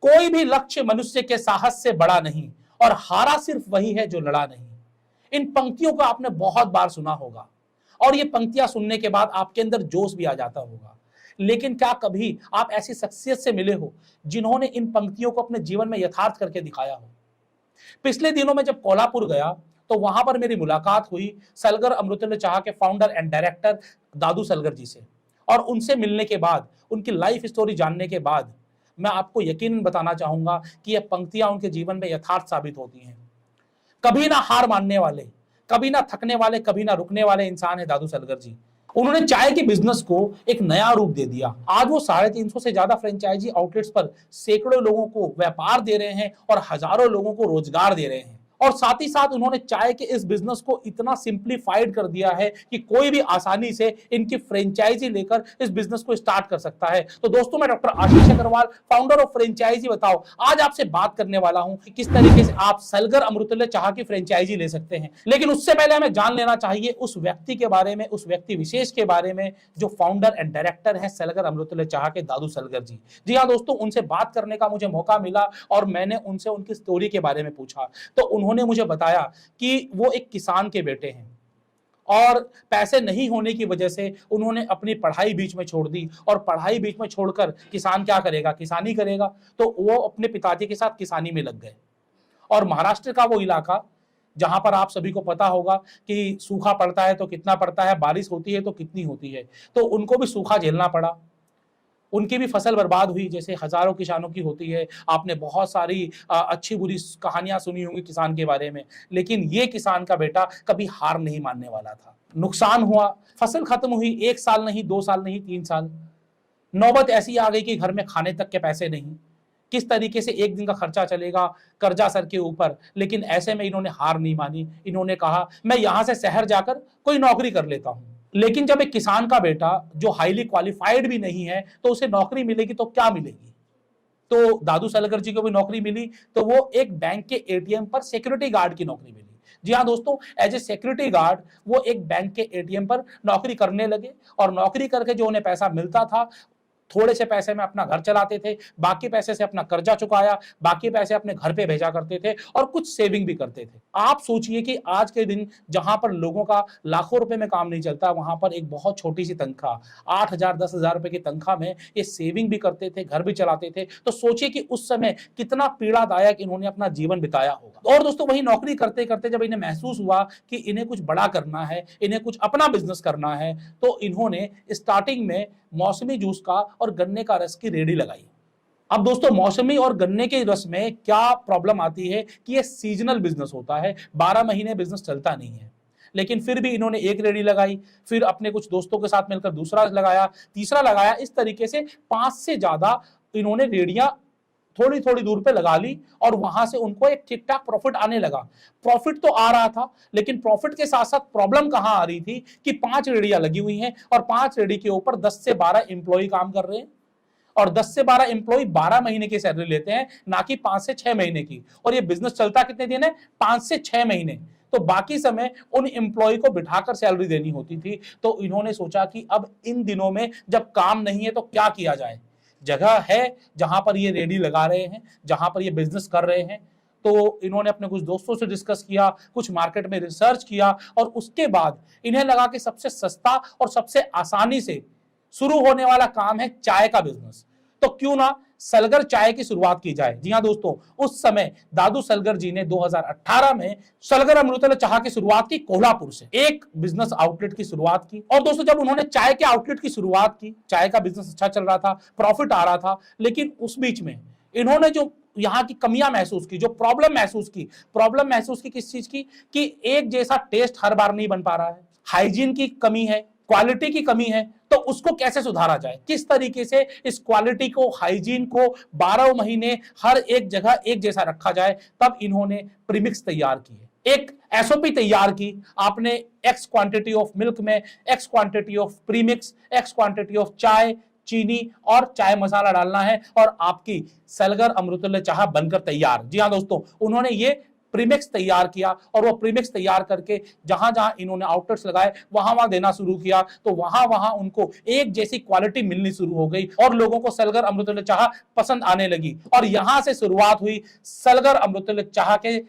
कोई भी लक्ष्य मनुष्य के साहस से बड़ा नहीं और हारा सिर्फ वही है जो लड़ा नहीं। इन पंक्तियों को आपने बहुत बार सुना होगा और ये पंक्तियां सुनने के बाद आपके अंदर जोश भी आ जाता होगा। लेकिन क्या कभी आप ऐसी शख्सियत से मिले हो जिन्होंने इन पंक्तियों को अपने जीवन में यथार्थ करके दिखाया हो? पिछले दिनों में जब कोल्हापुर गया तो वहां पर मेरी मुलाकात हुई सलगर अमृतुल्य चाह के फाउंडर एंड डायरेक्टर दादू सलगर जी से। और उनसे मिलने के बाद, उनकी लाइफ स्टोरी जानने के बाद मैं आपको यकीनन बताना चाहूंगा कि ये पंक्तियां उनके जीवन में यथार्थ साबित होती हैं। कभी ना हार मानने वाले, कभी ना थकने वाले, कभी ना रुकने वाले इंसान है दादू सलगर जी। उन्होंने चाय के बिजनेस को एक नया रूप दे दिया। आज वो 350 से ज्यादा फ्रेंचाइजी आउटलेट्स पर सैकड़ों लोगों को व्यापार दे रहे हैं और हजारों लोगों को रोजगार दे रहे हैं। और साथ ही साथ उन्होंने चाय के इस बिजनेस को इतना सिंप्लीफाइड कर दिया है कि कोई भी आसानी से इनकी फ्रेंचाइजी लेकर इस बिजनेस को स्टार्ट कर सकता है। तो दोस्तों, मैं doctor Ashish Agarwal, founder of franchisee बताओ, आज आपसे बात करने वाला हूं कि किस तरीके से आप सलगर अमृतुल्य चाह की फ्रेंचाइजी ले सकते हैं। लेकिन उससे पहले हमें जान लेना चाहिए उस व्यक्ति के बारे में, उस व्यक्ति विशेष के बारे में जो फाउंडर एंड डायरेक्टर है सलगर अमृतुल्य चाह के, दादू सलगर जी। जी हाँ दोस्तों, उनसे बात करने का मुझे मौका मिला और मैंने उनसे उनकी स्टोरी के बारे में पूछा तो उन्होंने मुझे बताया कि वो एक किसान के बेटे हैं और पैसे नहीं होने की वजह से उन्होंने अपनी पढ़ाई बीच में छोड़ दी। और पढ़ाई बीच में छोड़कर किसान क्या करेगा, किसानी करेगा। तो वो अपने पिताजी के साथ किसानी में लग गए। और महाराष्ट्र का वो इलाका जहां पर आप सभी को पता होगा कि सूखा पड़ता है तो कितना पड़ता है, बारिश होती है तो कितनी होती है, तो उनको भी सूखा झेलना पड़ा। उनकी भी फसल बर्बाद हुई जैसे हजारों किसानों की होती है। आपने बहुत सारी अच्छी बुरी कहानियां सुनी होंगी किसान के बारे में। लेकिन ये किसान का बेटा कभी हार नहीं मानने वाला था। नुकसान हुआ, फसल खत्म हुई, 1 साल नहीं, 2 साल नहीं, 3 साल। नौबत ऐसी आ गई कि घर में खाने तक के पैसे नहीं। किस तरीके से एक दिन का खर्चा चलेगा, कर्जा सर के ऊपर। लेकिन ऐसे में इन्होंने हार नहीं मानी। इन्होंने कहा मैं यहां से शहर जाकर कोई नौकरी कर लेता हूं। लेकिन जब एक किसान का बेटा जो हाईली क्वालिफाइड भी नहीं है तो उसे नौकरी मिलेगी तो क्या मिलेगी? तो दादू सलगर जी को भी नौकरी मिली। तो वो एक बैंक के एटीएम पर सिक्योरिटी गार्ड की नौकरी मिली। जी हाँ दोस्तों, एज ए सिक्योरिटी गार्ड वो एक बैंक के एटीएम पर नौकरी करने लगे। और नौकरी करके जो उन्हें पैसा मिलता था, थोड़े से पैसे में अपना घर चलाते थे, बाकी पैसे से अपना कर्जा चुकाया, बाकी पैसे अपने घर पे भेजा करते थे और कुछ सेविंग भी करते थे। आप सोचिए कि आज के दिन जहां पर लोगों का लाखों रुपए में काम नहीं चलता, वहां पर एक बहुत छोटी सी तनख्वाह, 8,000 10,000 रुपए की तनख्वाह में ये सेविंग भी करते थे, घर भी चलाते थे। तो सोचिए कि उस समय कितना पीड़ादायक इन्होंने अपना जीवन बिताया होगा। और दोस्तों, वही नौकरी करते करते जब इन्हें महसूस हुआ कि इन्हें कुछ बड़ा करना है, इन्हें कुछ अपना बिजनेस करना है, तो इन्होंने स्टार्टिंग में मौसमी जूस का और गन्ने का रस की रेडी लगाई। अब दोस्तों, मौसमी और गन्ने के रस में क्या प्रॉब्लम आती है कि ये सीजनल बिजनेस होता है, 12 महीने बिजनेस चलता नहीं है। लेकिन फिर भी इन्होंने एक रेडी लगाई, फिर अपने कुछ दोस्तों के साथ मिलकर दूसरा लगाया, तीसरा लगाया। इस तरीके से 5 से ज्यादा इन्होंने रेडियां थोड़ी थोड़ी दूर पे लगा ली और वहां से उनको एक ठीक ठाक प्रॉफिट आने लगा। प्रॉफिट तो आ रहा था, लेकिन प्रॉफिट के साथ साथ प्रॉब्लम कहां आ रही थी कि 5 रेडियां लगी हुई हैं और 5 रेडी के ऊपर 10 से 12 एम्प्लॉय काम कर रहे हैं। और 10 से 12 एम्प्लॉय 12 महीने की सैलरी लेते हैं, ना कि 5 से 6 महीने की। और ये बिजनेस चलता कितने दिन है? 5 से 6 महीने। तो बाकी समय उन एम्प्लॉय को बिठाकर सैलरी देनी होती थी। तो इन्होंने सोचा कि अब इन दिनों में जब काम नहीं है तो क्या किया जाए। जगह है जहां पर ये रेडी लगा रहे हैं, जहां पर ये बिजनेस कर रहे हैं। तो इन्होंने अपने कुछ दोस्तों से डिस्कस किया, कुछ मार्केट में रिसर्च किया और उसके बाद इन्हें लगा कि सबसे सस्ता और सबसे आसानी से शुरू होने वाला काम है चाय का बिजनेस। तो क्यों ना सलगर चाय की शुरुआत की जाए। जी हां दोस्तों, उस समय दादू सलगर जी ने 2018 में सलगर अमृतुल्य चाह की शुरुआत की कोल्हापुर से, एक बिजनेस आउटलेट की शुरुआत की। और दोस्तों, जब उन्होंने चाय के आउटलेट की शुरुआत की, चाय का बिजनेस अच्छा चल रहा था, प्रॉफिट आ रहा था। लेकिन उस बीच में इन्होंने जो यहाँ की कमियां महसूस की, जो प्रॉब्लम महसूस की किस चीज की कि एक जैसा टेस्ट हर बार नहीं बन पा रहा है, हाइजीन की कमी है, क्वालिटी की कमी है। तो उसको कैसे सुधारा जाए, किस तरीके से इस क्वालिटी को, हाइजीन को 12 महीने हर एक जगह एक जैसा रखा जाए। तब इन्होंने प्रीमिक्स तैयार की है, एक एसओपी तैयार की। आपने एक्स क्वांटिटी ऑफ मिल्क में x quantity of premix, x quantity of चाय, चीनी और चाय मसाला डालना है और आपकी सलगर अमृतुल्य चाह बनकर तैयार। जी हाँ दोस्तों, उन्होंने ये प्रीमिक्स तैयार किया और वो प्रीमिक्स तैयार करके जहां जहां इन्होंने आउटलेट्स लगाए वहां वहां देना शुरू किया, तो वहां वहां उनको एक जैसी क्वालिटी मिलनी शुरू हो गई और लोगों को सलगर अमृतुल्य चाह पसंद आने लगी। और यहां से शुरुआत हुई सलगर अमृतुल्य चाह के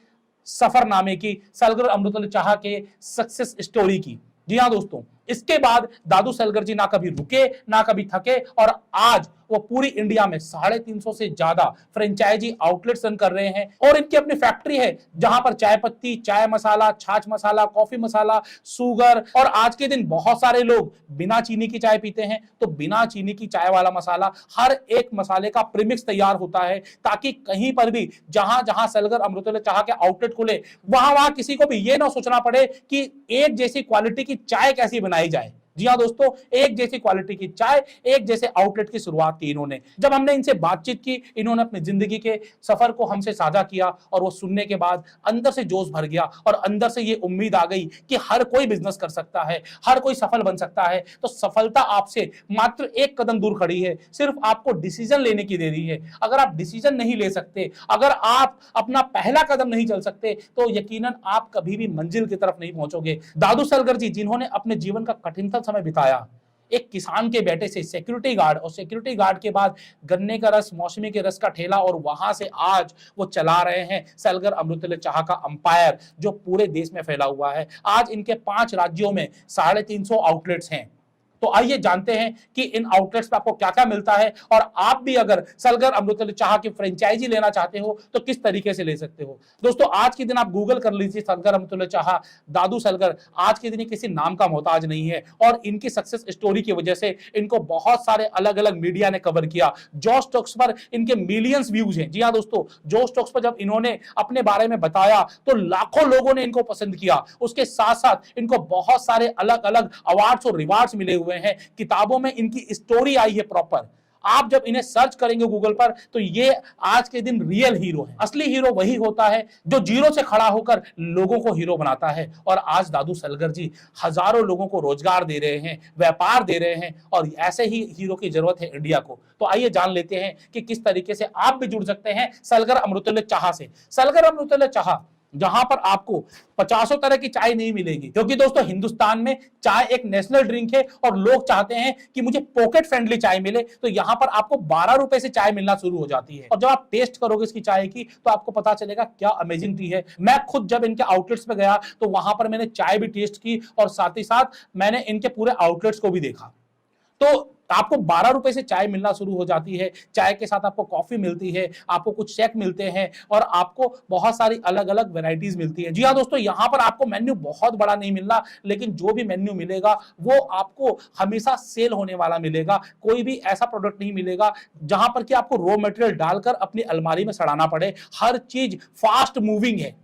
सफरनामे की, सलगर अमृतुल्य चाह के सक्सेस स्टोरी की। जी हाँ दोस्तों, इसके बाद दादू सलगर जी ना कभी रुके ना कभी थके और आज वो पूरी इंडिया में 350 से ज्यादा फ्रेंचाइजी आउटलेट्स रन कर रहे हैं। और इनकी अपनी फैक्ट्री है जहां पर चाय पत्ती, चाय मसाला, छाछ मसाला, कॉफी मसाला, शुगर, और आज के दिन बहुत सारे लोग बिना चीनी की चाय पीते हैं, तो बिना चीनी की चाय वाला मसाला, हर एक मसाले का प्रीमिक्स तैयार होता है ताकि कहीं पर भी जहां जहां सलगर अमृतुल्य चाह के आउटलेट खुले वहां वहां किसी को भी ये ना सोचना पड़े कि एक जैसी क्वालिटी की चाय कैसी बनाई जाए। जी हाँ दोस्तों, एक जैसी क्वालिटी की चाय, एक जैसे आउटलेट की शुरुआत की इन्होंने। जब हमने इनसे बातचीत की, इन्होंने अपनी जिंदगी के सफर को हमसे साझा किया और वो सुनने के बाद अंदर से जोश भर गया और अंदर से ये उम्मीद आ गई कि हर कोई बिजनेस कर सकता है, हर कोई सफल बन सकता है। तो सफलता आपसे मात्र एक कदम दूर खड़ी है, सिर्फ आपको डिसीजन लेने की देरी है। अगर आप डिसीजन नहीं ले सकते, अगर आप अपना पहला कदम नहीं चल सकते, तो यकीनन आप कभी भी मंजिल की तरफ नहीं पहुंचोगे। दादू सलगर जी, जिन्होंने अपने जीवन का कठिनतम समय बिताया एक किसान के बेटे से सिक्योरिटी गार्ड, और सिक्योरिटी गार्ड के बाद गन्ने का रस, मौसमी के रस का ठेला, और वहां से आज वो चला रहे हैं सलगर अमृतुल्य चाह का अंपायर जो पूरे देश में फैला हुआ है। आज इनके 5 राज्यों में 350 आउटलेट्स हैं। तो आइए जानते हैं कि इन आउटलेट्स पे आपको क्या क्या मिलता है और आप भी अगर सलगर अमृतुल्य चाह की फ्रेंचाइजी लेना चाहते हो तो किस तरीके से ले सकते हो। दोस्तों, आज के दिन आप गूगल कर लीजिए सलगर अमृतुल्य चाह, दादू सलगर। आज के दिन किसी नाम का मोहताज नहीं है और इनकी सक्सेस स्टोरी की वजह से इनको बहुत सारे अलग अलग मीडिया ने कवर किया। जोश टॉक्स पर इनके मिलियंस व्यूज हैं। जी हाँ दोस्तों, जोश टॉक्स पर जब इन्होंने अपने बारे में बताया तो लाखों लोगों ने इनको पसंद किया। उसके साथ साथ इनको बहुत सारे अलग अलग अवार्ड्स और रिवार्ड्स मिले हुए हैं। किताबों में इनकी स्टोरी आई है प्रॉपर। आप जब इन्हें सर्च करेंगे गूगल पर तो ये आज के दिन रियल हीरो है। असली हीरो वही होता है जो जीरो से खड़ा होकर लोगों को हीरो बनाता है। और आज दादू सलगर जी हजारों लोगों को रोजगार दे रहे हैं, व्यापार दे रहे हैं, और ऐसे ही हीरो की जरूरत है इंडिया को। तो आइए जान लेते हैं कि किस तरीके से आप भी जुड़ सकते हैं सलगर अमृतुल्य चाह से। सलगर अमृतुल्य चाह, जहां पर आपको 50 तरह की चाय नहीं मिलेगी, क्योंकि दोस्तों हिंदुस्तान में चाय एक नेशनल ड्रिंक है और लोग चाहते हैं कि मुझे पॉकेट फ्रेंडली चाय मिले। तो यहां पर आपको 12 रुपए से चाय मिलना शुरू हो जाती है और जब आप टेस्ट करोगे इसकी चाय की तो आपको पता चलेगा क्या अमेजिंग टी है। मैं खुद जब इनके आउटलेट्स पे गया तो वहां पर मैंने चाय भी टेस्ट की और साथ ही साथ मैंने इनके पूरे आउटलेट्स को भी देखा। तो आपको 12 रुपए से चाय मिलना शुरू हो जाती है। चाय के साथ आपको कॉफी मिलती है, आपको कुछ शेक मिलते हैं और आपको बहुत सारी अलग अलग वैरायटीज मिलती है। जी हाँ दोस्तों, यहाँ पर आपको मेन्यू बहुत बड़ा नहीं मिलना, लेकिन जो भी मेन्यू मिलेगा वो आपको हमेशा सेल होने वाला मिलेगा। कोई भी ऐसा प्रोडक्ट नहीं मिलेगा जहां पर कि आपको रॉ मटेरियल डालकर अपनी अलमारी में सड़ाना पड़े। हर चीज फास्ट मूविंग है,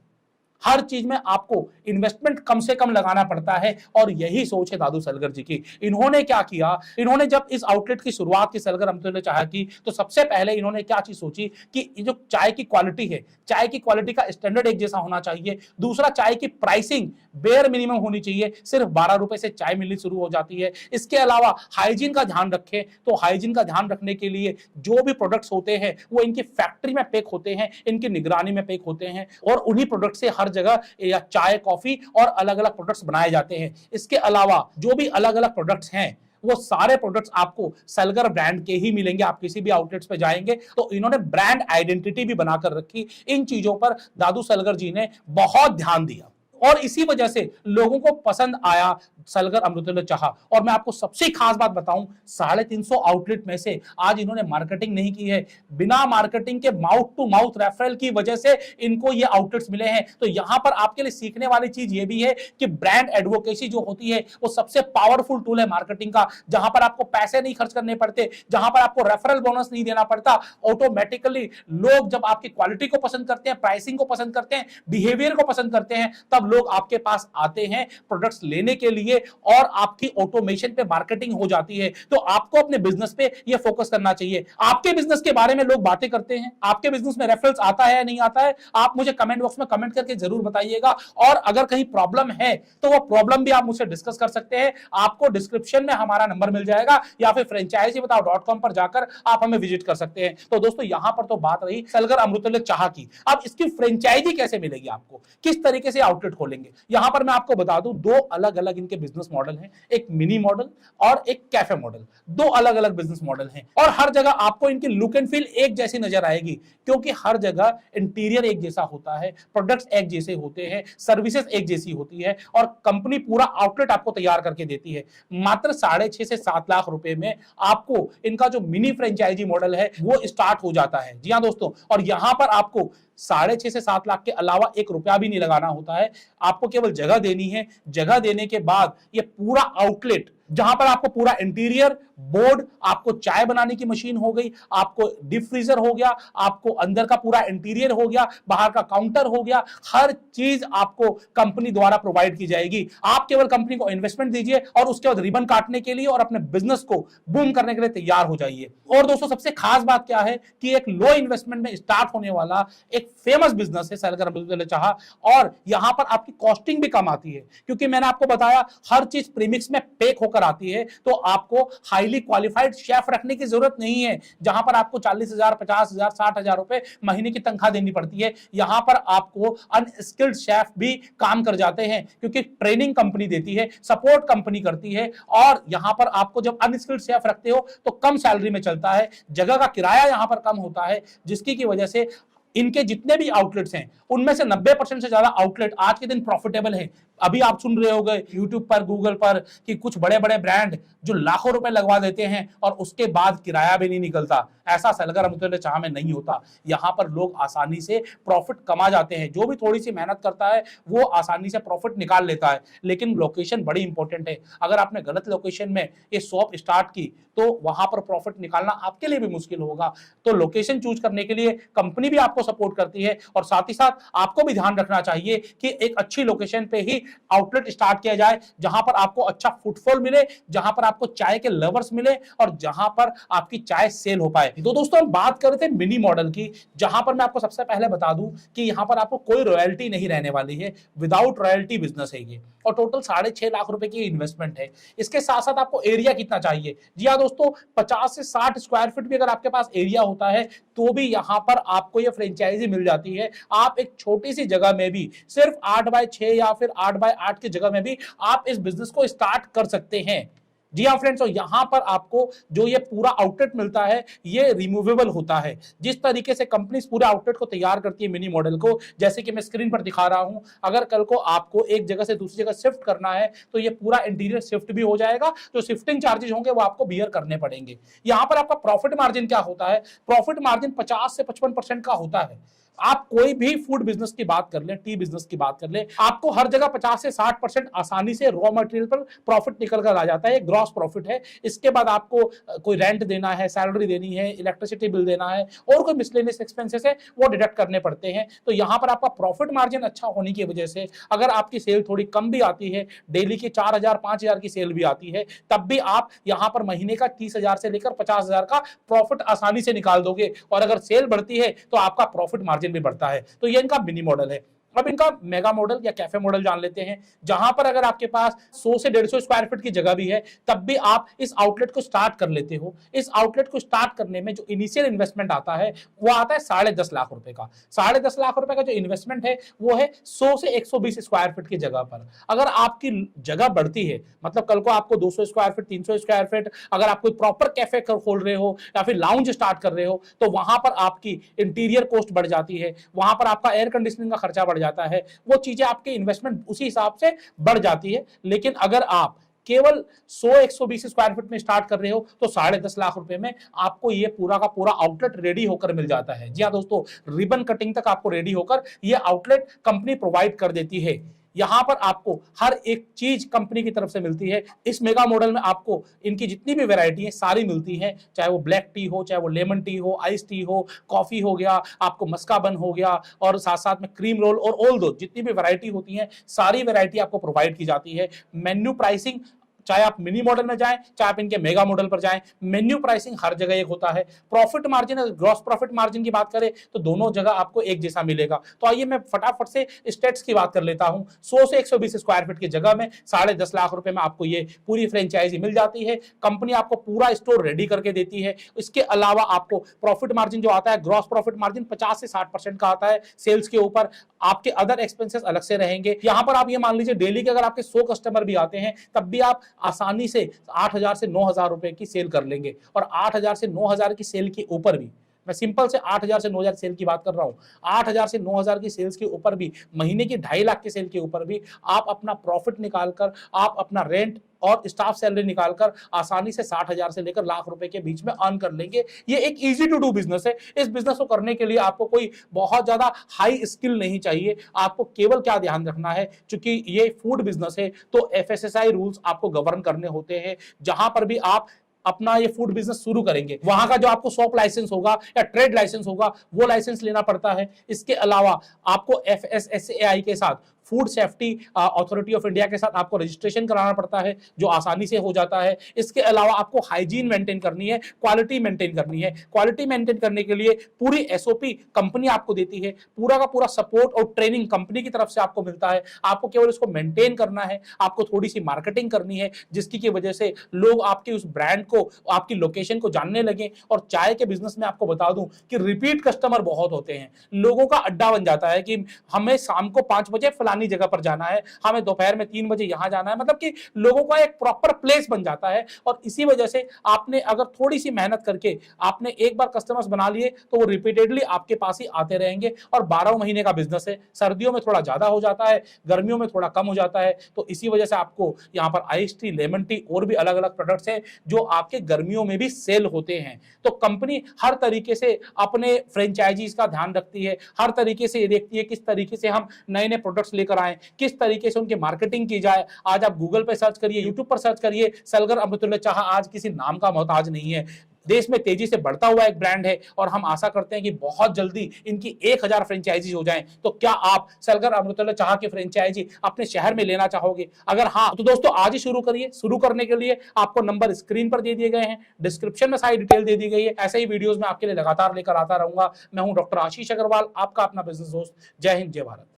हर चीज में आपको इन्वेस्टमेंट कम से कम लगाना पड़ता है और यही सोच है दादू सलगर जी की। इन्होंने क्या किया, इन्होंने जब इस आउटलेट की शुरुआत की सलगर अमृतुल्य चाह की, तो सबसे पहले इन्होंने क्या चीज सोची कि जो चाय की क्वालिटी है, चाय की क्वालिटी का स्टैंडर्ड एक जैसा होना चाहिए। दूसरा, चाय की प्राइसिंग बेयर मिनिमम होनी चाहिए। सिर्फ 12 रुपए से चाय मिलनी शुरू हो जाती है। इसके अलावा हाइजीन का ध्यान रखें, तो हाइजीन का ध्यान रखने के लिए जो भी प्रोडक्ट्स होते हैं वो इनकी फैक्ट्री में पैक होते हैं, इनकी निगरानी में पैक होते हैं और उन्हीं प्रोडक्ट से हर जगह या चाय, कॉफी और अलग अलग प्रोडक्ट्स बनाए जाते हैं। इसके अलावा जो भी अलग अलग प्रोडक्ट्स हैं वो सारे प्रोडक्ट्स आपको सलगर ब्रांड के ही मिलेंगे। आप किसी भी आउटलेट्स पे जाएंगे तो इन्होंने ब्रांड आइडेंटिटी भी बनाकर रखी। इन चीजों पर दादू सलगर जी ने बहुत ध्यान दिया और इसी वजह से लोगों को पसंद आया सलगर अमृतुल्य चाह। और मैं आपको सबसे खास बात बताऊं, 350 आउटलेट में से आज इन्होंने मार्केटिंग नहीं की है। बिना मार्केटिंग के माउथ टू माउथ रेफरल की वजह से इनको ये आउटलेट्स मिले हैं। तो यहां पर आपके लिए सीखने वाली चीज ये भी है कि ब्रांड एडवोकेसी जो होती है वो सबसे पावरफुल टूल है मार्केटिंग का, जहां पर आपको पैसे नहीं खर्च करने पड़ते, जहां पर आपको रेफरल बोनस नहीं देना पड़ता। ऑटोमेटिकली लोग जब आपकी क्वालिटी को पसंद करते हैं, प्राइसिंग को पसंद करते हैं, बिहेवियर को पसंद करते हैं, तब लोग आपके पास आते हैं प्रोडक्ट्स लेने के लिए और आपकी ऑटोमेशन पे मार्केटिंग हो जाती है। तो आपको अपने बिजनेस पे ये फोकस करना चाहिए। आपके बिजनेस के बारे में लोग बातें करते हैं, आपके बिजनेस में रेफरेंस आता है या नहीं आता है, आप मुझे कमेंट बॉक्स में कमेंट करके जरूर बताइएगा। और अगर कहीं प्रॉब्लम है तो वो प्रॉब्लम भी आप मुझसे डिस्कस कर सकते हैं। आपको डिस्क्रिप्शन में हमारा नंबर मिल जाएगा या फिर franchisebetao.com पर जाकर आप हमें विजिट कर सकते हैं। तो दोस्तों यहां पर तो बात रही सलगर अमृततुल्य चाह की। अब इसकी फ्रेंचाइजी कैसे मिलेगी, आपको किस तरीके से आउटलेट खोलेंगे, यहां पर मैं आपको बता दूं दो अलग अलग इनके बिजनेस मॉडल हैं, एक मिनी मॉडल और एक कैफे मॉडल। दो अलग अलग बिजनेस मॉडल हैं और हर जगह आपको इनकी लुक एंड फील एक जैसी नजर आएगी, क्योंकि हर जगह इंटीरियर एक जैसा होता है, प्रोडक्ट्स एक जैसे होते हैं, सर्विसेज एक जैसी होती है और कंपनी पूरा आउटलेट आपको तैयार करके देती है। मात्र 6.5 से 7 लाख रुपए में आपको इनका जो मिनी फ्रेंचाइजी मॉडल है वो स्टार्ट हो जाता है। जी हां दोस्तों, और यहां पर आपको 6.5 से 7 लाख के अलावा 1 रुपया भी नहीं लगाना होता है। आपको केवल जगह देनी है। जगह देने के बाद ये पूरा आउटलेट, जहां पर आपको पूरा इंटीरियर, बोर्ड, आपको चाय बनाने की मशीन हो गई, आपको डीप फ्रीजर हो गया, आपको अंदर का पूरा इंटीरियर हो गया, बाहर का काउंटर हो गया, हर चीज आपको कंपनी द्वारा प्रोवाइड की जाएगी। आप केवल कंपनी को इन्वेस्टमेंट दीजिए और उसके बाद रिबन काटने के लिए और अपने बिजनेस को बूम करने के लिए तैयार हो जाइए। और दोस्तों सबसे खास बात क्या है कि एक लो इन्वेस्टमेंट में स्टार्ट होने वाला एक फेमस बिजनेस है सलगर अमृततुल्य चाह, और यहां पर आपकी कॉस्टिंग भी कम आती है, क्योंकि मैंने आपको बताया हर चीज प्रीमिक्स में पैक होकर आती है। तो आपको हाईली क्वालिफाइड शेफ रखने की जरूरत नहीं है, जहां पर आपको 40,000, 50,000, 60,000 रुपए महीने की तनख्वाह देनी पड़ती है। यहां पर आपको अनस्किल्ड शेफ भी काम कर जाते हैं, क्योंकि ट्रेनिंग कंपनी देती है, सपोर्ट कंपनी करती है। और यहां पर आपको जब अनस्किल्ड शेफ रखते हो तो कम सैलरी में चलता है, जगह का किराया यहां पर कम होता है, जिसकी वजह से इनके जितने भी आउटलेट्स हैं उनमें से 90% से ज्यादा आउटलेट आज के दिन प्रॉफिटेबल है। अभी आप सुन रहे होंगे YouTube पर, गूगल पर कि कुछ बड़े बड़े ब्रांड जो लाखों रुपए लगवा देते हैं और उसके बाद किराया भी नहीं निकलता। ऐसा सलगर अमृततुल्य चाह में नहीं होता। यहां पर लोग आसानी से प्रॉफिट कमा जाते हैं, जो भी थोड़ी सी मेहनत करता है वो आसानी से प्रॉफिट निकाल लेता है। लेकिन लोकेशन बड़ी इंपॉर्टेंट है। अगर आपने गलत लोकेशन में ये शॉप स्टार्ट की तो वहां पर प्रॉफिट निकालना आपके लिए भी मुश्किल होगा। तो लोकेशन चूज करने के लिए कंपनी भी आपको सपोर्ट करती है, और साथ ही साथ आपको भी ध्यान रखना चाहिए कि एक अच्छी लोकेशन पे ही आउटलेट स्टार्ट किया जाए, जहां पर आपको अच्छा फुटफॉल मिले, जहां पर आपको चाय के लवर्स मिले और जहां पर आपकी चाय सेल हो पाए। तो दोस्तों हम बात कर रहे थे मिनी मॉडल की, जहां पर मैं आपको सबसे पहले बता दूं कि यहां पर आपको कोई रॉयल्टी नहीं रहने वाली है, विदाउट रॉयल्टी बिजनेस है ये, और टोटल 6.5 लाख रुपए की इन्वेस्टमेंट है। इसके साथ साथ आपको एरिया कितना चाहिए? जी हाँ दोस्तों, 50 से 60 स्क्वायर फीट भी अगर आपके पास एरिया होता है तो भी यहां पर आपको ये फ्रेंचाइजी मिल जाती है। आप एक छोटी सी जगह में भी, सिर्फ 8x6 या फिर 8x8 की जगह में भी आप इस बिजनेस को स्टार्ट कर सकते हैं। जी हाँ फ्रेंड्स, और यहां पर आपको जो ये पूरा आउटलेट मिलता है ये रिमूवेबल होता है। जिस तरीके से कंपनी पूरे आउटलेट को तैयार करती है मिनी मॉडल को, जैसे कि मैं स्क्रीन पर दिखा रहा हूं, अगर कल को आपको एक जगह से दूसरी जगह शिफ्ट करना है तो ये पूरा इंटीरियर शिफ्ट भी हो जाएगा। जो शिफ्टिंग चार्जेस होंगे वो आपको बियर करने पड़ेंगे। यहां पर आपका प्रॉफिट मार्जिन क्या होता है? प्रॉफिट मार्जिन 50 से 55% का होता है। आप कोई भी फूड बिजनेस की बात कर ले, टी बिजनेस की बात कर ले, आपको हर जगह 50 से 60% आसानी से रॉ मटेरियल पर प्रॉफिट निकल कर आ जाता है। एक ग्रॉस प्रॉफिट है। इसके बाद आपको कोई रेंट देना है, सैलरी देनी है, इलेक्ट्रिसिटी बिल देना है और कोई मिसलेनियस एक्सपेंसेस है वो डिडक्ट करने पड़ते हैं। तो यहां पर आपका प्रॉफिट मार्जिन अच्छा होने की वजह से अगर आपकी सेल थोड़ी कम भी आती है, डेली की 4,000 5,000 की सेल भी आती है, तब भी आप यहां पर महीने का 30,000 से लेकर 50,000 का प्रॉफिट आसानी से निकाल दोगे। और अगर सेल बढ़ती है तो आपका प्रॉफिट मार्जिन भी बढ़ता है। तो ये इनका मिनी मॉडल है। अब इनका मेगा मॉडल या कैफे मॉडल जान लेते हैं, जहां पर अगर आपके पास 100 से 150 स्क्वायर फीट की जगह भी है तब भी आप इस आउटलेट को स्टार्ट कर लेते हो। इस आउटलेट को स्टार्ट करने में जो इनिशियल इन्वेस्टमेंट आता है वो आता है 10.5 लाख रुपए का। 10.5 लाख रुपए का जो इन्वेस्टमेंट है वो है 100 से 120 स्क्वायर फीट की जगह पर। अगर आपकी जगह बढ़ती है, मतलब कल को आपको 200 स्क्वायर फीट, 300 स्क्वायर फीट, अगर आप कोई प्रॉपर कैफे खोल रहे हो या फिर लाउंज स्टार्ट कर रहे हो तो वहां पर आपकी इंटीरियर कॉस्ट बढ़ जाती है, वहां पर आपका एयर कंडीशनिंग का खर्चा बढ़ जाता है, वो चीजें आपके इन्वेस्टमेंट उसी हिसाब से बढ़ जाती है। लेकिन अगर आप केवल 100-120 स्क्वायर फीट में स्टार्ट कर रहे हो तो 10.5 लाख रुपए में आपको ये पूरा का पूरा आउटलेट रेडी होकर मिल जाता है। जी हाँ दोस्तों, रिबन कटिंग तक आपको रेडी होकर ये आउटलेट कंपनी प्रोवाइड कर देती है। यहां पर आपको हर एक चीज कंपनी की तरफ से मिलती है। इस मेगा मॉडल में आपको इनकी जितनी भी वैरायटी है सारी मिलती है, चाहे वो ब्लैक टी हो, चाहे वो लेमन टी हो, आइस टी हो, कॉफी हो गया, आपको मस्का बन हो गया, और साथ साथ में क्रीम रोल और ऑल दो जितनी भी वैरायटी होती है सारी वैरायटी आपको प्रोवाइड की जाती है। मेन्यू प्राइसिंग, चाहे आप मिनी मॉडल में जाएं चाहे आप इनके मेगा मॉडल पर जाएं, मेन्यू प्राइसिंग हर जगह एक होता है। Profit margin, gross profit margin की बात करें तो दोनों जगह आपको एक जैसा मिलेगा। तो आइए मैं फटाफट से स्टेट्स की बात कर लेता हूं। 100 से 120 स्क्वायर फीट की जगह में 10.5 लाख रुपए में आपको ये पूरी फ्रेंचाइजी मिल जाती है। कंपनी आपको पूरा स्टोर रेडी करके देती है। इसके अलावा आपको प्रॉफिट मार्जिन जो आता है, ग्रॉस प्रॉफिट मार्जिन 50 से 60% का आता है सेल्स के ऊपर। आपके अदर एक्सपेंसेस अलग से रहेंगे। यहां पर आप ये मान लीजिए डेली के अगर आपके 100 कस्टमर भी आते हैं तब भी आप आसानी से 8,000 से 9,000 रुपए की सेल कर लेंगे। और 8,000 से 9,000 की सेल के ऊपर भी, मैं सिंपल से 8,000 से 9,000 सेल की बात कर रहा हूं, 8,000 से 9,000 की सेल्स के ऊपर भी, महीने की 2.5 लाख की सेल के ऊपर भी आप अपना प्रॉफिट निकालकर, आप अपना रेंट और स्टाफ सैलरी निकालकर आसानी से 60,000 से लेकर लाख रुपए के बीच में अर्न कर लेंगे। ये एक इजी टू डू बिजनेस है। इस बिजनेस को करने के लिए आपको कोई बहुत ज्यादा हाई स्किल नहीं चाहिए। आपको केवल क्या ध्यान रखना है, क्योंकि ये फूड बिजनेस है तो FSSAI रूल्स आपको गवर्न करने होते हैं। जहां पर भी आप अपना ये फूड बिजनेस शुरू करेंगे वहां का जो आपको शॉप लाइसेंस होगा या ट्रेड लाइसेंस होगा वो लाइसेंस लेना पड़ता है। इसके अलावा आपको FSSAI के साथ, food safety authority of India के साथ आपको रजिस्ट्रेशन कराना पड़ता है, जो आसानी से हो जाता है। इसके अलावा आपको हाइजीन मेंटेन करनी है, क्वालिटी मेंटेन करनी है। क्वालिटी मेंटेन करने के लिए पूरी SOP कंपनी आपको देती है, पूरा का पूरा सपोर्ट और ट्रेनिंग कंपनी की तरफ से आपको मिलता है। आपको केवल इसको मेंटेन करना है, आपको थोड़ी सी मार्केटिंग करनी है जिसकी की वजह से लोग आपके उस ब्रांड को, आपकी लोकेशन को जानने लगे। और चाय के बिजनेस में आपको बता दूं कि रिपीट कस्टमर बहुत होते हैं। लोगों का अड्डा बन जाता है कि हमें शाम को 5 बजे फलानी जगह पर जाना है, हमें दोपहर में 3 बजे यहां जाना है, मतलब कि लोगों का एक प्रॉपर प्लेस बन जाता है। और इसी वजह से आपने अगर थोड़ी सी मेहनत करके आपने एक बार कस्टमर्स बना लिए तो वो रिपीटेडली आपके पास ही आते रहेंगे। और 12 महीने का बिजनेस है, सर्दियों में थोड़ा ज्यादा हो जाता है, गर्मियों में थोड़ा कम हो जाता है। तो इसी वजह से आपको यहाँ पर आइस टी, लेमन टी और भी अलग अलग प्रोडक्ट्स हैं जो आपके गर्मियों में भी सेल होते हैं। तो कंपनी हर तरीके से अपने फ्रेंचाइजीज का ध्यान रखती है, हर तरीके से ये देखती है किस तरीके से हम नए नए प्रोडक्ट्स लेकर आए, किस तरीके से उनकी मार्केटिंग की जाए। आज आप गूगल पे सर्च करिए, यूट्यूब पर सर्च करिए, सलगर अमृतुल्लाह चाह आज किसी नाम का मोहताज नहीं है। देश में तेजी से बढ़ता हुआ एक ब्रांड है और हम आशा करते हैं कि बहुत जल्दी इनकी 1,000 फ्रेंचाइजी हो जाएं। तो क्या आप सलगर अमृतुल्लाह चाह की फ्रेंचाइजी अपने शहर में लेना चाहोगे? अगर हाँ तो दोस्तों आज ही शुरू करिए। शुरू करने के लिए आपको नंबर स्क्रीन पर दे दिए गए हैं, डिस्क्रिप्शन में सारी डिटेल दे दी गई है। ऐसे ही वीडियोस में आपके लिए लगातार लेकर आता रहूंगा। मैं हूं डॉक्टर आशीष अग्रवाल, आपका अपना बिजनेस दोस्त। जय हिंद, जय भारत।